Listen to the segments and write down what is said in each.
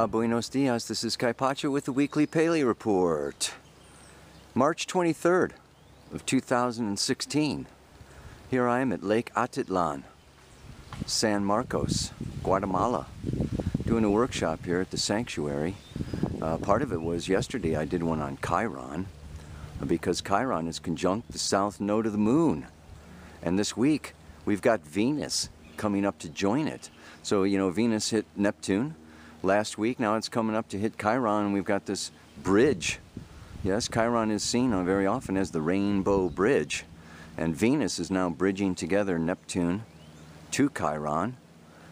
Hola, buenos dias. This is Kaypacha with the weekly Paley report. March 23rd of 2016. Here I am at Lake Atitlan, San Marcos, Guatemala, doing a workshop here at the sanctuary. Part of it was yesterday I did one on Cheiron, because Cheiron is conjunct the south node of the moon. And this week we've got Venus coming up to join it. So, you know, Venus hit Neptune last week, now it's coming up to hit Cheiron, and we've got this bridge. Yes, Cheiron is seen very often as the rainbow bridge. And Venus is now bridging together Neptune to Cheiron.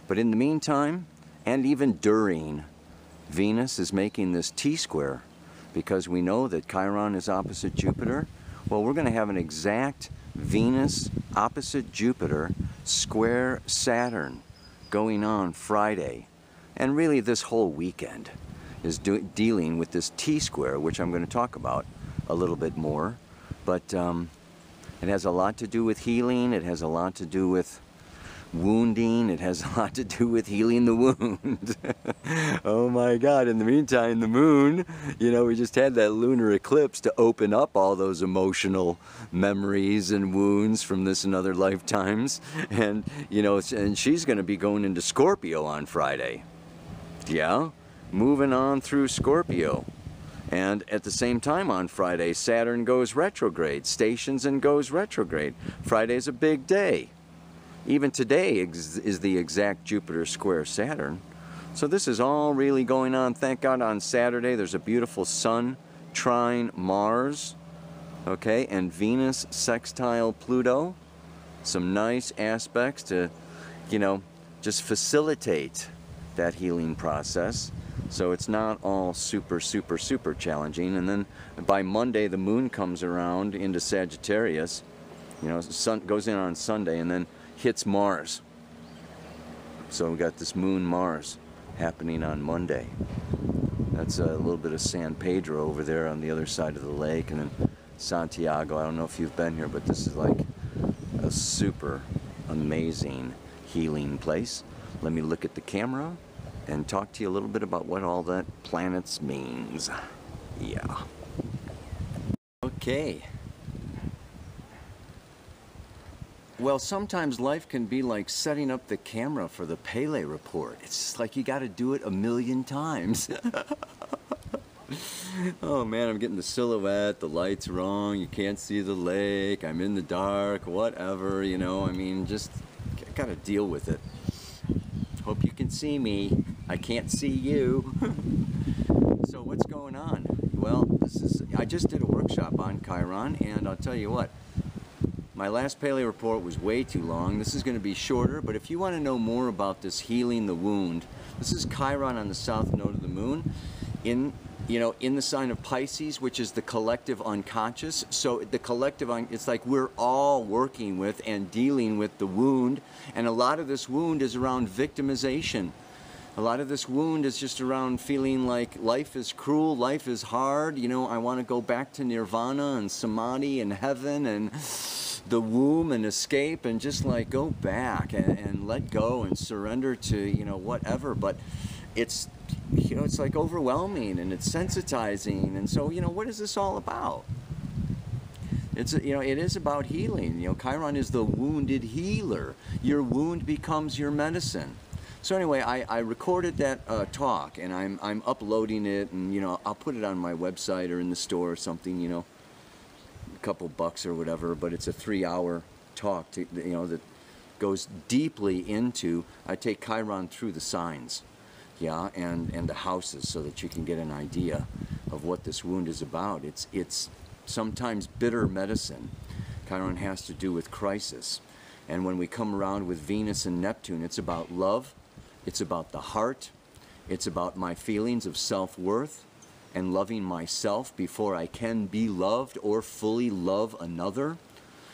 But in the meantime, and even during, Venus is making this T-square, because we know that Cheiron is opposite Jupiter. Well, we're going to have an exact Venus opposite Jupiter square Saturn going on Friday. And really this whole weekend is dealing with this T-square, which I'm going to talk about a little bit more. But it has a lot to do with healing, it has a lot to do with wounding, it has a lot to do with healing the wound. Oh my God, in the meantime, the moon, you know, we just had that lunar eclipse to open up all those emotional memories and wounds from this and other lifetimes. And, you know, and she's going to be going into Scorpio on Friday. Yeah, moving on through Scorpio. And at the same time on Friday, Saturn goes retrograde, stations and goes retrograde. Friday's a big day. Even today is the exact Jupiter square Saturn. So this is all really going on. Thank God on Saturday there's a beautiful Sun trine Mars, okay, and Venus sextile Pluto. Some nice aspects to, you know, just facilitate that healing process. So it's not all super challenging. And then by Monday the moon comes around into Sagittarius. You know, sun goes in on Sunday and then hits Mars. So we got this moon Mars happening on Monday. That's a little bit of San Pedro over there on the other side of the lake, and then Santiago. I don't know if you've been here, but this is like a super amazing healing place. Let me look at the camera and talk to you a little bit about what all that planets means. Yeah. Okay. Well, sometimes life can be like setting up the camera for the Paley report. It's just like you got to do it a million times. Oh man, I'm getting the silhouette, the light's wrong, you can't see the lake, I'm in the dark, whatever, you know, I mean, just got to deal with it. Hope you can see me. I can't see you. So what's going on? Well, I just did a workshop on Cheiron, and I'll tell you what, my last Paley report was way too long. This is going to be shorter, but if you want to know more about this healing the wound, this is Cheiron on the south node of the moon, in the sign of Pisces, which is the collective unconscious. So the collective, it's like we're all working with and dealing with the wound, and a lot of this wound is around victimization. A lot of this wound is just around feeling like life is cruel, life is hard, you know, I want to go back to nirvana and samadhi and heaven and the womb and escape and just like go back and let go and surrender to, you know, whatever. But it's, you know, it's like overwhelming and it's sensitizing. And so, you know, what is this all about? It's, you know, it is about healing. You know, Cheiron is the wounded healer. Your wound becomes your medicine. So anyway, I recorded that talk, and I'm uploading it, and, you know, I'll put it on my website or in the store or something, you know, a couple bucks or whatever, but it's a 3-hour talk, you know, that goes deeply into, I take Cheiron through the signs, yeah, and the houses, so that you can get an idea of what this wound is about. It's sometimes bitter medicine. Cheiron has to do with crisis. And when we come around with Venus and Neptune, it's about love, it's about the heart, it's about my feelings of self-worth and loving myself before I can be loved or fully love another.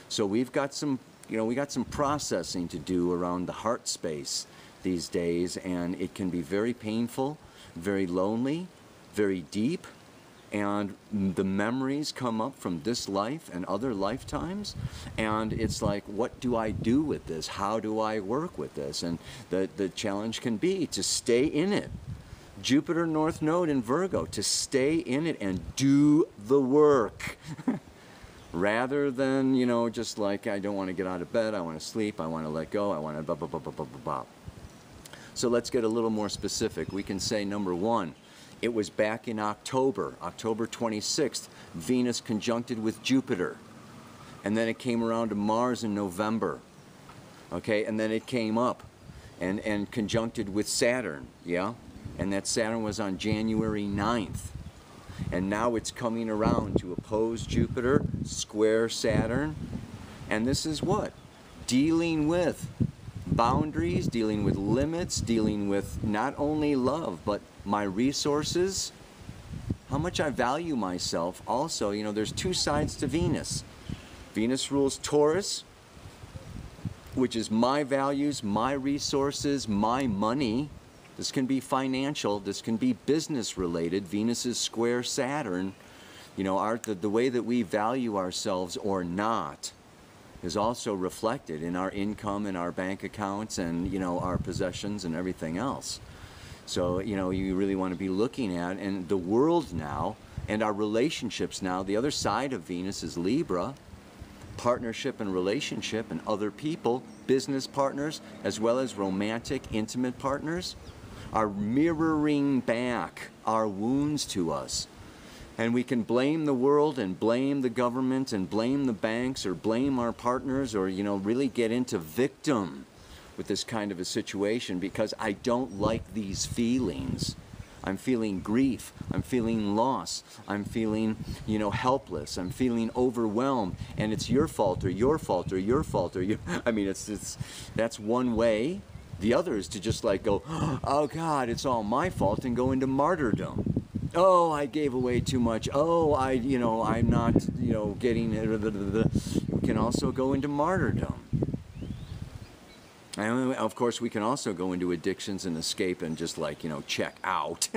So we've got some, you know, we got some processing to do around the heart space these days, and it can be very painful, very lonely, very deep. And the memories come up from this life and other lifetimes, and it's like, what do I do with this? How do I work with this? And the challenge can be to stay in it. Jupiter North Node in Virgo, to stay in it and do the work. Rather than, you know, just like, I don't want to get out of bed, I want to sleep, I want to let go, I want to blah, blah, blah, blah, blah, blah, blah. So let's get a little more specific. We can say, number one, it was back in October 26th, Venus conjuncted with Jupiter. And then it came around to Mars in November. Okay, and then it came up and conjuncted with Saturn, yeah? And that Saturn was on January 9th. And now it's coming around to oppose Jupiter, square Saturn. And this is what? Dealing with boundaries, dealing with limits, dealing with not only love, but my resources, how much I value myself. Also, you know, there's two sides to Venus. Venus rules Taurus, which is my values, my resources, my money. This can be financial, this can be business related. Venus is square Saturn. You know, the way that we value ourselves or not is also reflected in our income and our bank accounts and, you know, our possessions and everything else. So, you know, you really want to be looking at, and the world now and our relationships now, the other side of Venus is Libra, partnership and relationship and other people, business partners, as well as romantic, intimate partners, are mirroring back our wounds to us. And we can blame the world and blame the government and blame the banks or blame our partners or, you know, really get into victim with this kind of a situation because I don't like these feelings. I'm feeling grief, I'm feeling loss, I'm feeling, you know, helpless, I'm feeling overwhelmed, and it's your fault or your fault or your fault or your, I mean, that's one way. The other is to just like go, oh God, it's all my fault, and go into martyrdom. Oh, I gave away too much. Oh, you know, I'm not, you know, getting it. We can also go into martyrdom. And of course, we can also go into addictions and escape and just like, you know, check out.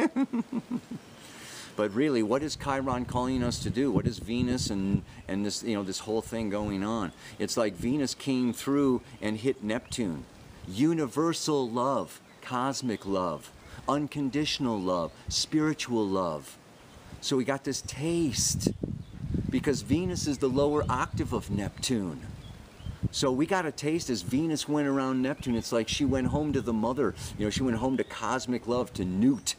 But really, what is Cheiron calling us to do? What is Venus and this, you know, this whole thing going on? It's like Venus came through and hit Neptune. Universal love, cosmic love, unconditional love, spiritual love. So we got this taste because Venus is the lower octave of Neptune. So we got a taste as Venus went around Neptune. It's like she went home to the mother. You know, she went home to cosmic love, to Nut,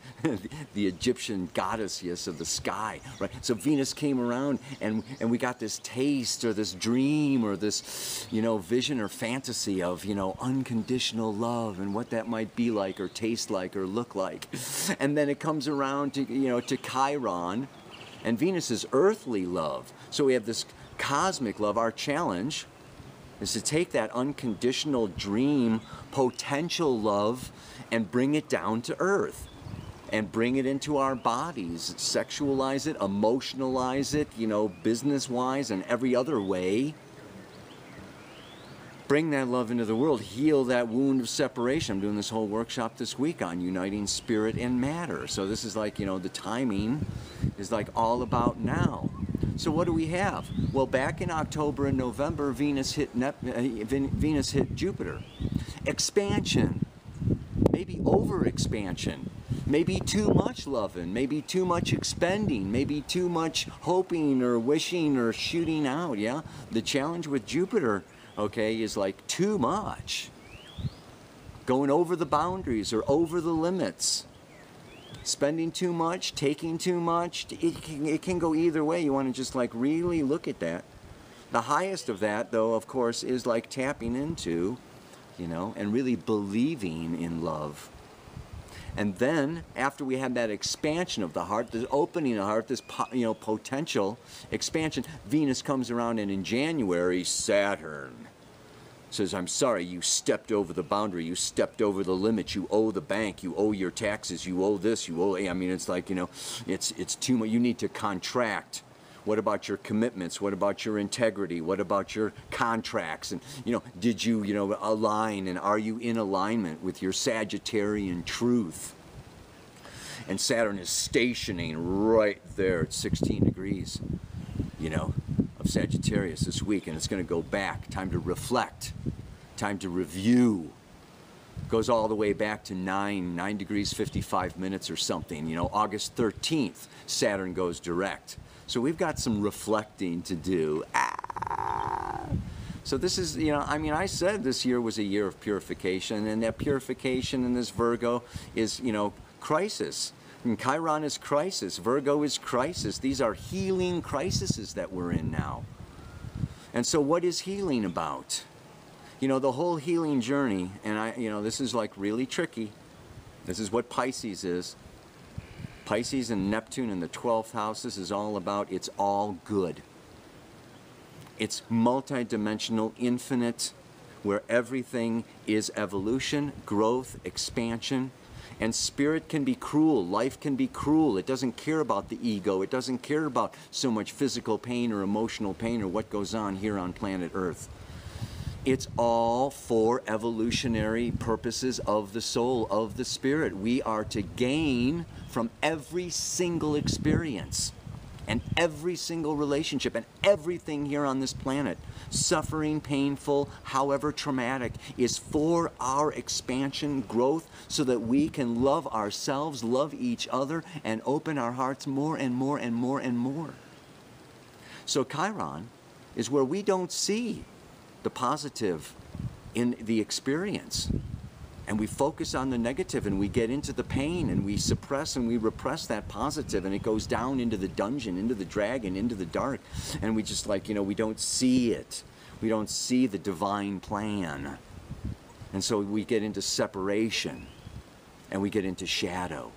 the Egyptian goddess, yes, of the sky, right? So Venus came around and we got this taste or this dream or this, you know, vision or fantasy of, you know, unconditional love and what that might be like or taste like or look like. And then it comes around to, you know, to Cheiron, and Venus is earthly love. So we have this cosmic love. Our challenge is to take that unconditional dream, potential love, and bring it down to earth. And bring it into our bodies, sexualize it, emotionalize it, you know, business-wise and every other way. Bring that love into the world, heal that wound of separation. I'm doing this whole workshop this week on uniting spirit and matter. So this is like, you know, the timing is like all about now. So what do we have? Well, back in October and November, Venus hit Jupiter. Expansion, maybe over-expansion, maybe too much loving, maybe too much expending, maybe too much hoping or wishing or shooting out, yeah? The challenge with Jupiter, okay, is like too much. Going over the boundaries or over the limits. Spending too much, taking too much, it can go either way. You want to just like really look at that. The highest of that, though, of course, is like tapping into, you know, and really believing in love. And then, after we have that expansion of the heart, this opening of the heart, this, you know, potential expansion, Venus comes around, and in January, Saturn says, I'm sorry, you stepped over the boundary, you stepped over the limit, you owe the bank, you owe your taxes, you owe this, you owe, I mean, it's like, you know, it's too much, you need to contract. What about your commitments? What about your integrity? What about your contracts? And, you know, did you, you know, align, and are you in alignment with your Sagittarian truth? And Saturn is stationing right there at 16 degrees, you know, of Sagittarius this week, and it's going to go back. Time to reflect, time to review, Goes all the way back to 9 degrees 55 minutes or something. You know, August 13th, Saturn goes direct. So we've got some reflecting to do. So this is, you know, I mean, I said this year was a year of purification, and that purification in this Virgo is, you know, crisis. And Cheiron is crisis. Virgo is crisis. These are healing crises that we're in now. And so what is healing about? You know, the whole healing journey, and you know, this is like really tricky. This is what Pisces is. Pisces and Neptune in the 12th house, this is all about, it's all good. It's multidimensional, infinite, where everything is evolution, growth, expansion. And spirit can be cruel, life can be cruel. It doesn't care about the ego. It doesn't care about so much physical pain or emotional pain or what goes on here on planet Earth. It's all for evolutionary purposes of the soul, of the spirit. We are to gain from every single experience and every single relationship and everything here on this planet. Suffering, painful, however traumatic, is for our expansion, growth, so that we can love ourselves, love each other, and open our hearts more and more and more and more. So Cheiron is where we don't see the positive in the experience, and we focus on the negative, and we get into the pain, and we suppress and we repress that positive, and it goes down into the dungeon, into the dragon, into the dark, and we just, like, you know, we don't see it. We don't see the divine plan, and so we get into separation, and we get into shadow.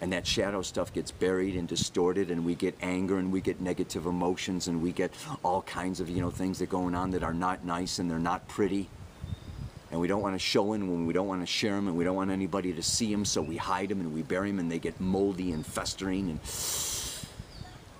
And that shadow stuff gets buried and distorted, and we get anger, and we get negative emotions, and we get all kinds of, you know, things that are going on that are not nice and they're not pretty. And we don't want to show them, and we don't want to share them, and we don't want anybody to see them, so we hide them and we bury them, and they get moldy and festering. And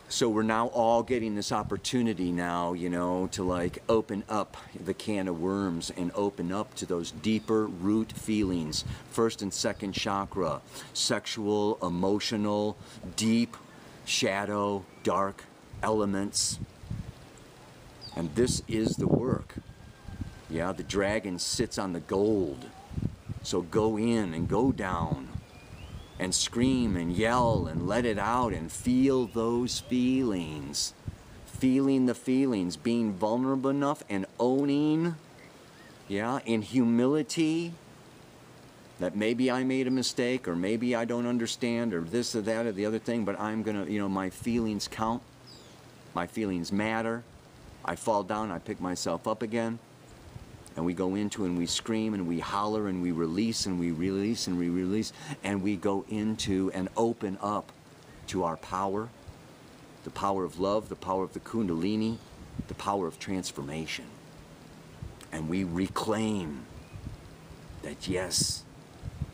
so we're now all getting this opportunity now, you know, to like open up the can of worms and open up to those deeper root feelings. First and second chakra, sexual, emotional, deep, shadow, dark elements. And this is the work. Yeah, the dragon sits on the gold. So go in and go down. And scream and yell and let it out and feel those feelings. Feeling the feelings, being vulnerable enough and owning, yeah, in humility, that maybe I made a mistake, or maybe I don't understand, or this or that or the other thing, but I'm gonna, you know, my feelings count. My feelings matter. I fall down, I pick myself up again. And we go into and we scream and we holler and we release and we release and we release, and we go into and open up to our power, the power of love, the power of the Kundalini, the power of transformation. And we reclaim that, yes,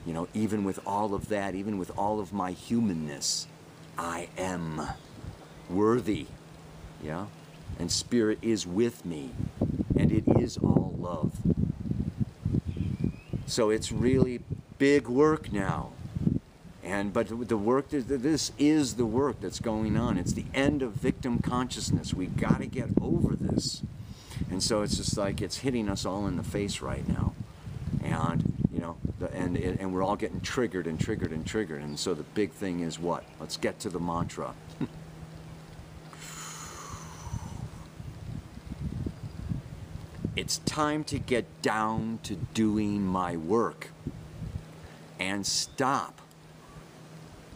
you know, even with all of that, even with all of my humanness, I am worthy, yeah? And spirit is with me, and it is all love. So it's really big work now. But the work, this is the work that's going on. It's the end of victim consciousness. We got to get over this. And so it's just like it's hitting us all in the face right now. And, you know, and we're all getting triggered and triggered and triggered. And so the big thing is what? Let's get to the mantra. It's time to get down to doing my work and stop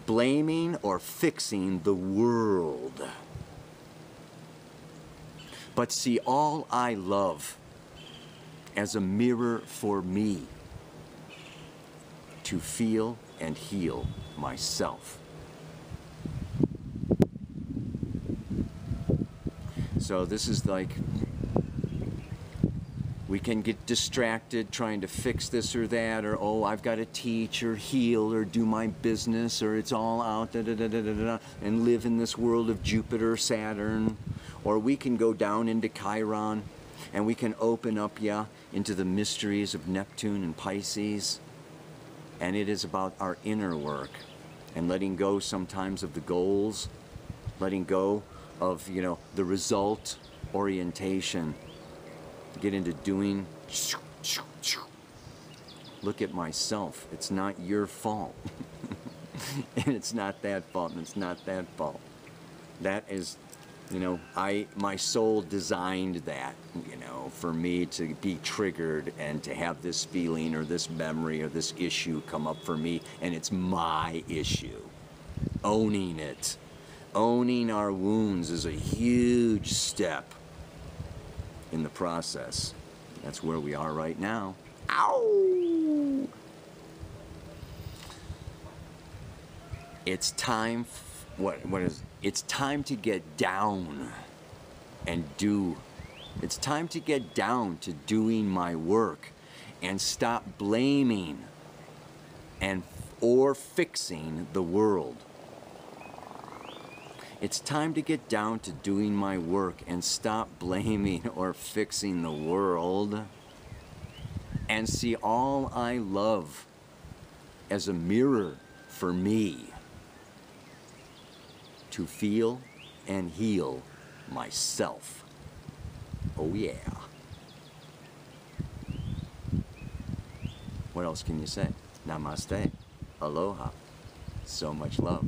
blaming or fixing the world, but see all I love as a mirror for me to feel and heal myself. So this is like, we can get distracted trying to fix this or that, or, oh, I've got to teach or heal or do my business, or it's all out, and live in this world of Jupiter, Saturn. Or we can go down into Cheiron, and we can open up, yeah, into the mysteries of Neptune and Pisces. And it is about our inner work and letting go sometimes of the goals, letting go of, you know, the result orientation. Get into doing look at myself. It's not your fault. And it's not that fault, and it's not that fault. That is, you know, my soul designed that, you know, for me to be triggered and to have this feeling or this memory or this issue come up for me, and it's my issue. Owning it. Owning our wounds is a huge step in the process. That's where we are right now. Ow! It's time, it's time to get down and do. It's time to get down to doing my work and stop blaming or fixing the world. It's time to get down to doing my work and stop blaming or fixing the world and see all I love as a mirror for me to feel and heal myself. Oh yeah. What else can you say? Namaste. Aloha. So much love.